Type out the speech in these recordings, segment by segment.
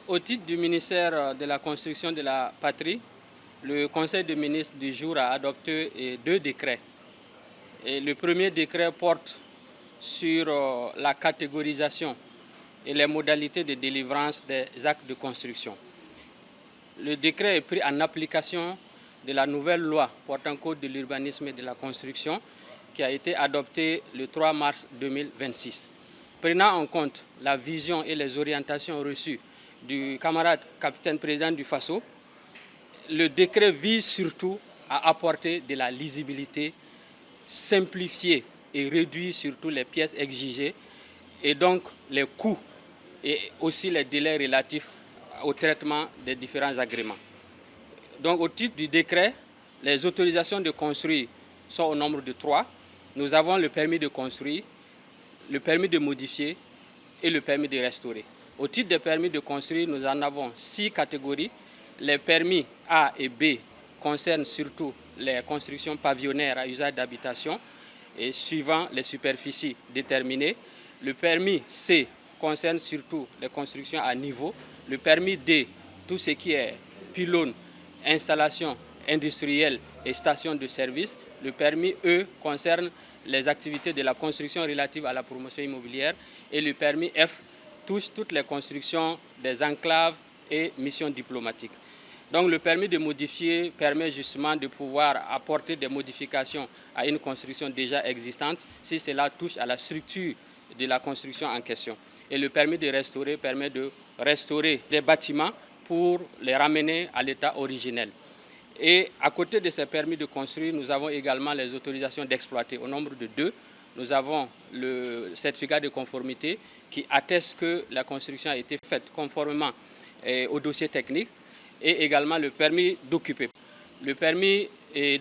Au titre du ministère de la Construction de la Patrie, le Conseil des ministres du jour a adopté deux décrets. Et le premier décret porte sur la catégorisation et les modalités de délivrance des actes de construction. Le décret est pris en application de la nouvelle loi portant code de l'urbanisme et de la construction qui a été adoptée le 3 mars 2026. Prenant en compte la vision et les orientations reçues du camarade capitaine président du FASO, le décret vise surtout à apporter de la lisibilité, simplifier et réduire surtout les pièces exigées et donc les coûts et aussi les délais relatifs au traitement des différents agréments. Donc au titre du décret, les autorisations de construire sont au nombre de 3. Nous avons le permis de construire, le permis de modifier et le permis de restaurer. Au titre des permis de construire, nous en avons 6 catégories. Les permis A et B concernent surtout les constructions pavillonnaires à usage d'habitation et suivant les superficies déterminées. Le permis C concerne surtout les constructions à niveau. Le permis D, tout ce qui est pylône, installation industrielle et station de service. Le permis E concerne les activités de la construction relatives à la promotion immobilière. Et le permis F touche toutes les constructions des enclaves et missions diplomatiques. Donc le permis de modifier permet justement de pouvoir apporter des modifications à une construction déjà existante si cela touche à la structure de la construction en question. Et le permis de restaurer permet de restaurer des bâtiments pour les ramener à l'état originel. Et à côté de ces permis de construire, nous avons également les autorisations d'exploiter au nombre de 2. Nous avons le certificat de conformité qui atteste que la construction a été faite conformément au dossier technique et également le permis d'occuper. Le permis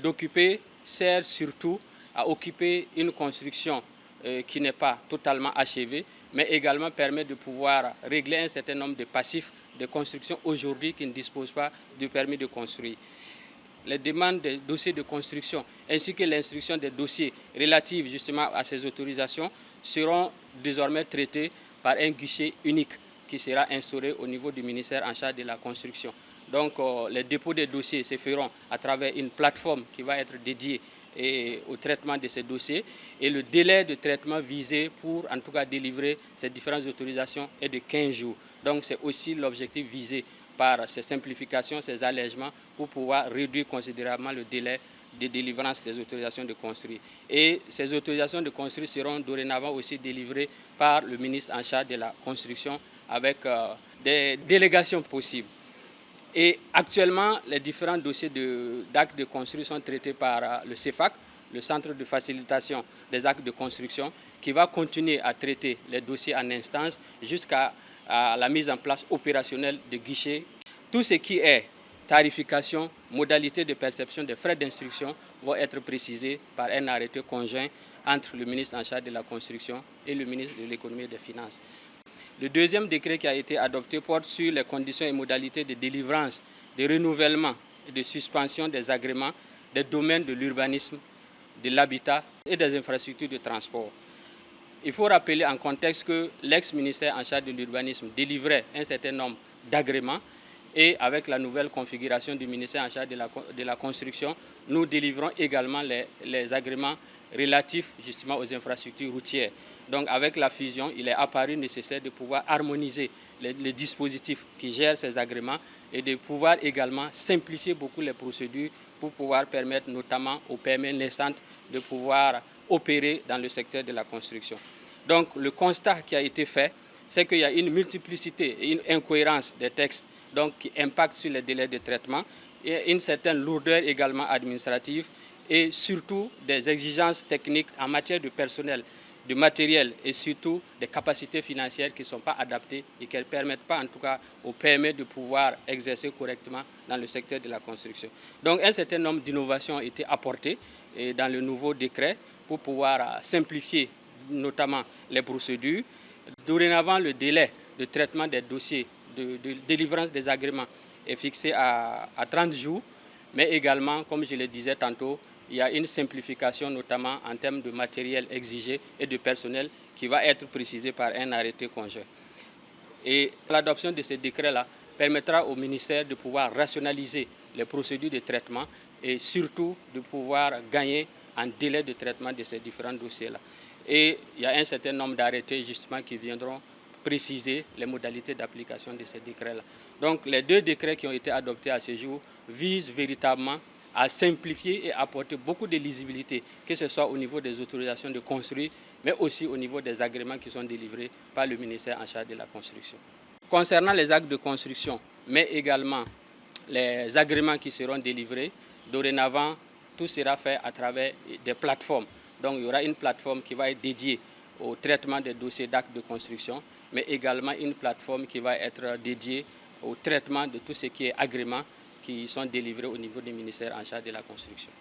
d'occuper sert surtout à occuper une construction qui n'est pas totalement achevée, mais également permet de pouvoir régler un certain nombre de passifs de construction aujourd'hui qui ne disposent pas du permis de construire. Les demandes des dossiers de construction ainsi que l'instruction des dossiers relatifs justement à ces autorisations seront désormais traitées par un guichet unique qui sera instauré au niveau du ministère en charge de la construction. Donc les dépôts des dossiers se feront à travers une plateforme qui va être dédiée au traitement de ces dossiers et le délai de traitement visé pour en tout cas délivrer ces différentes autorisations est de 15 jours. Donc c'est aussi l'objectif visé par ces simplifications, ces allègements pour pouvoir réduire considérablement le délai de délivrance des autorisations de construire. Et ces autorisations de construire seront dorénavant aussi délivrées par le ministre en charge de la construction avec des délégations possibles. Et actuellement, les différents dossiers d'actes de construction sont traités par le CEFAC, le Centre de facilitation des actes de construction, qui va continuer à traiter les dossiers en instance jusqu'à la mise en place opérationnelle de guichets. Tout ce qui est tarification, modalité de perception des frais d'instruction vont être précisés par un arrêté conjoint entre le ministre en charge de la construction et le ministre de l'économie et des finances. Le deuxième décret qui a été adopté porte sur les conditions et modalités de délivrance, de renouvellement et de suspension des agréments des domaines de l'urbanisme, de l'habitat et des infrastructures de transport. Il faut rappeler en contexte que l'ex-ministère en charge de l'urbanisme délivrait un certain nombre d'agréments et avec la nouvelle configuration du ministère en charge de la construction, nous délivrons également les agréments relatifs justement aux infrastructures routières. Donc avec la fusion, il est apparu nécessaire de pouvoir harmoniser les dispositifs qui gèrent ces agréments et de pouvoir également simplifier beaucoup les procédures pour pouvoir permettre notamment aux PME naissantes de pouvoir opérer dans le secteur de la construction. Donc le constat qui a été fait, c'est qu'il y a une multiplicité et une incohérence des textes donc, qui impactent sur les délais de traitement et une certaine lourdeur également administrative et surtout des exigences techniques en matière de personnel, de matériel et surtout des capacités financières qui ne sont pas adaptées et qui ne permettent pas en tout cas aux PME de pouvoir exercer correctement dans le secteur de la construction. Donc un certain nombre d'innovations ont été apportées dans le nouveau décret pour pouvoir simplifier notamment les procédures. Dorénavant, le délai de traitement des dossiers de délivrance des agréments est fixé à 30 jours, mais également, comme je le disais tantôt, il y a une simplification notamment en termes de matériel exigé et de personnel qui va être précisé par un arrêté conjoint. Et l'adoption de ces décrets-là permettra au ministère de pouvoir rationaliser les procédures de traitement et surtout de pouvoir gagner en délai de traitement de ces différents dossiers-là. Et il y a un certain nombre d'arrêtés justement qui viendront préciser les modalités d'application de ces décrets-là. Donc les 2 décrets qui ont été adoptés à ce jour visent véritablement à simplifier et apporter beaucoup de lisibilité, que ce soit au niveau des autorisations de construire, mais aussi au niveau des agréments qui sont délivrés par le ministère en charge de la construction. Concernant les actes de construction, mais également les agréments qui seront délivrés, dorénavant, tout sera fait à travers des plateformes. Donc il y aura une plateforme qui va être dédiée au traitement des dossiers d'actes de construction, mais également une plateforme qui va être dédiée au traitement de tout ce qui est agréments qui sont délivrés au niveau du ministère en charge de la construction.